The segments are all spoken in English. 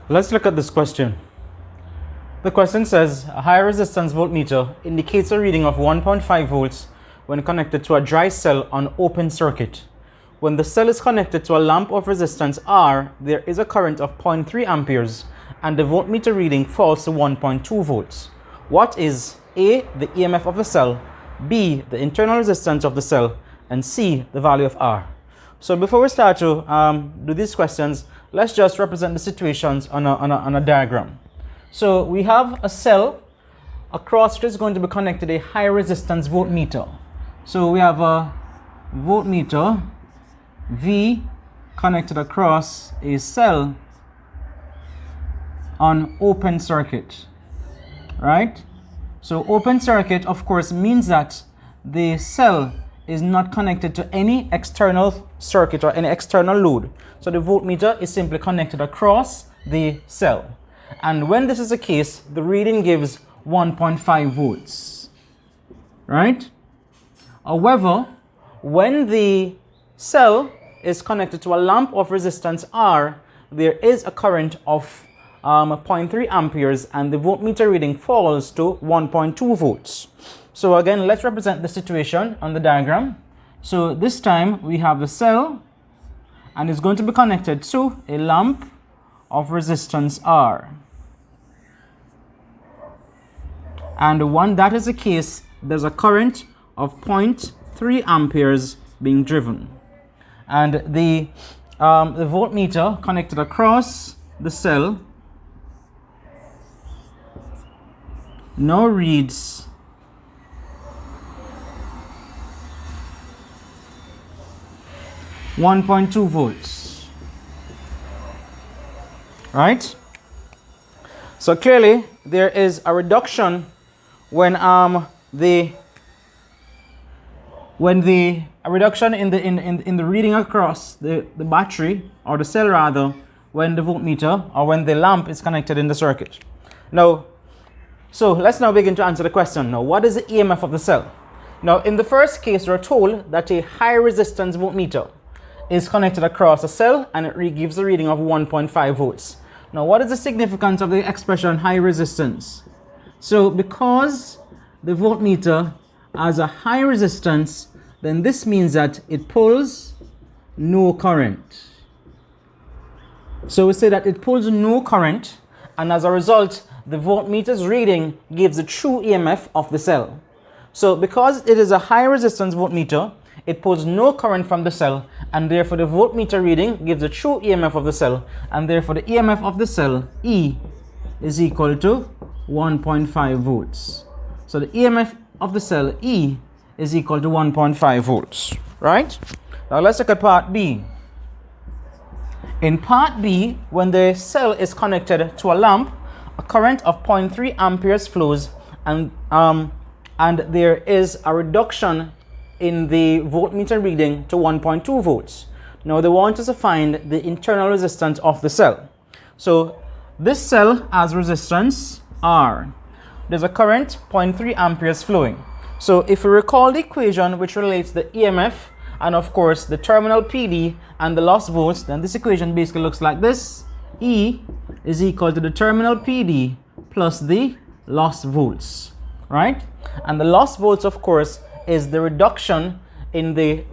Let's look at this question. The question says a high resistance voltmeter indicates a reading of 1.5 volts when connected to a dry cell on open circuit. When the cell is connected to a lamp of resistance R, there is a current of 0.3 amperes and the voltmeter reading falls to 1.2 volts. What is A, the EMF of the cell, B, the internal resistance of the cell, and C, the value of R? So before we start to do these questions, let's just represent the situations on a diagram. So we have a cell across which is going to be connected a high resistance voltmeter. So we have a voltmeter V connected across a cell on open circuit, right? So open circuit, of course, means that the cell is not connected to any external circuit or any external load. So the voltmeter is simply connected across the cell. And when this is the case, the reading gives 1.5 volts, right? However, when the cell is connected to a lamp of resistance R, there is a current of 0.3 amperes and the voltmeter reading falls to 1.2 volts. So again, let's represent the situation on the diagram. So this time we have the cell and it's going to be connected to a lamp of resistance R. And when that is the case, there's a current of 0.3 amperes being driven. And the voltmeter connected across the cell now reads 1.2 volts, right? So clearly there is a reduction when a reduction in the reading across the battery or the cell rather, when the voltmeter or when the lamp is connected in the circuit. Now, so let's now begin to answer the question. Now, what is the EMF of the cell? Now, in the first case, we're told that a high resistance voltmeter is connected across a cell and it gives a reading of 1.5 volts. Now, what is the significance of the expression high resistance? So, because the voltmeter has a high resistance, then this means that it pulls no current. So we say that it pulls no current, and as a result, the voltmeter's reading gives the true EMF of the cell. So because it is a high resistance voltmeter, it pulls no current from the cell, and therefore the voltmeter reading gives the true EMF of the cell, and therefore the EMF of the cell, E, is equal to 1.5 volts. So the EMF of the cell, E, is equal to 1.5 volts, right? Now let's look at part B. In part B, when the cell is connected to a lamp, a current of 0.3 amperes flows, and there is a reduction in the voltmeter reading to 1.2 volts. Now they want us to find the internal resistance of the cell. So this cell has resistance R. There's a current 0.3 amperes flowing. So if we recall the equation which relates the EMF and of course the terminal PD and the lost volts, then this equation basically looks like this. E is equal to the terminal PD plus the lost volts, right? And the lost volts, of course, is the reduction in the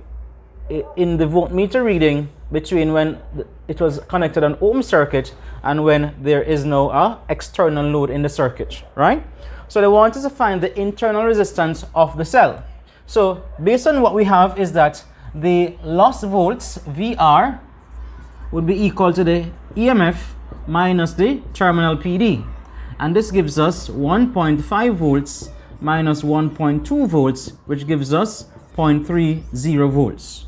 voltmeter reading between when it was connected on open circuit and when there is no external load in the circuit, right? So they want us to find the internal resistance of the cell. So based on what we have is that the lost volts VR would be equal to the EMF minus the terminal PD. And this gives us 1.5 volts minus 1.2 volts, which gives us 0.30 volts.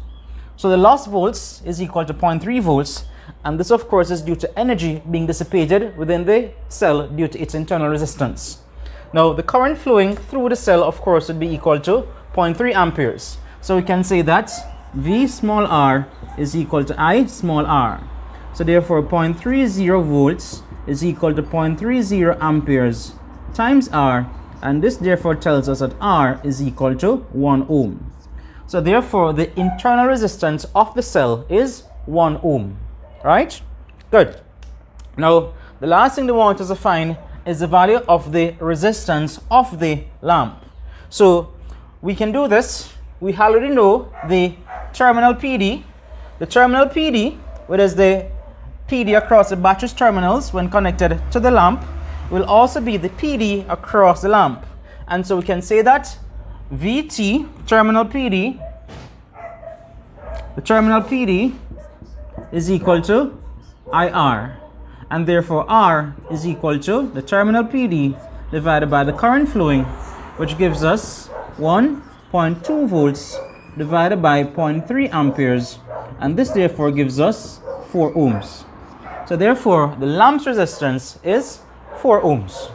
So the lost volts is equal to 0.3 volts, and this of course is due to energy being dissipated within the cell due to its internal resistance. Now the current flowing through the cell of course would be equal to 0.3 amperes. So we can say that V small r is equal to I small r. So therefore 0.30 volts is equal to 0.30 amperes times R, and this therefore tells us that R is equal to 1 ohm. So therefore the internal resistance of the cell is 1 ohm, right? Good. Now the last thing they want us to find is the value of the resistance of the lamp. So we can do this. We already know the terminal PD. The terminal PD, which is the PD across the battery's terminals when connected to the lamp, will also be the PD across the lamp. And so we can say that VT, terminal PD, the terminal PD is equal to IR. And therefore R is equal to the terminal PD divided by the current flowing, which gives us 1.2 volts divided by 0.3 amperes. And this therefore gives us 4 ohms. So therefore the lamp's resistance is 4 ohms.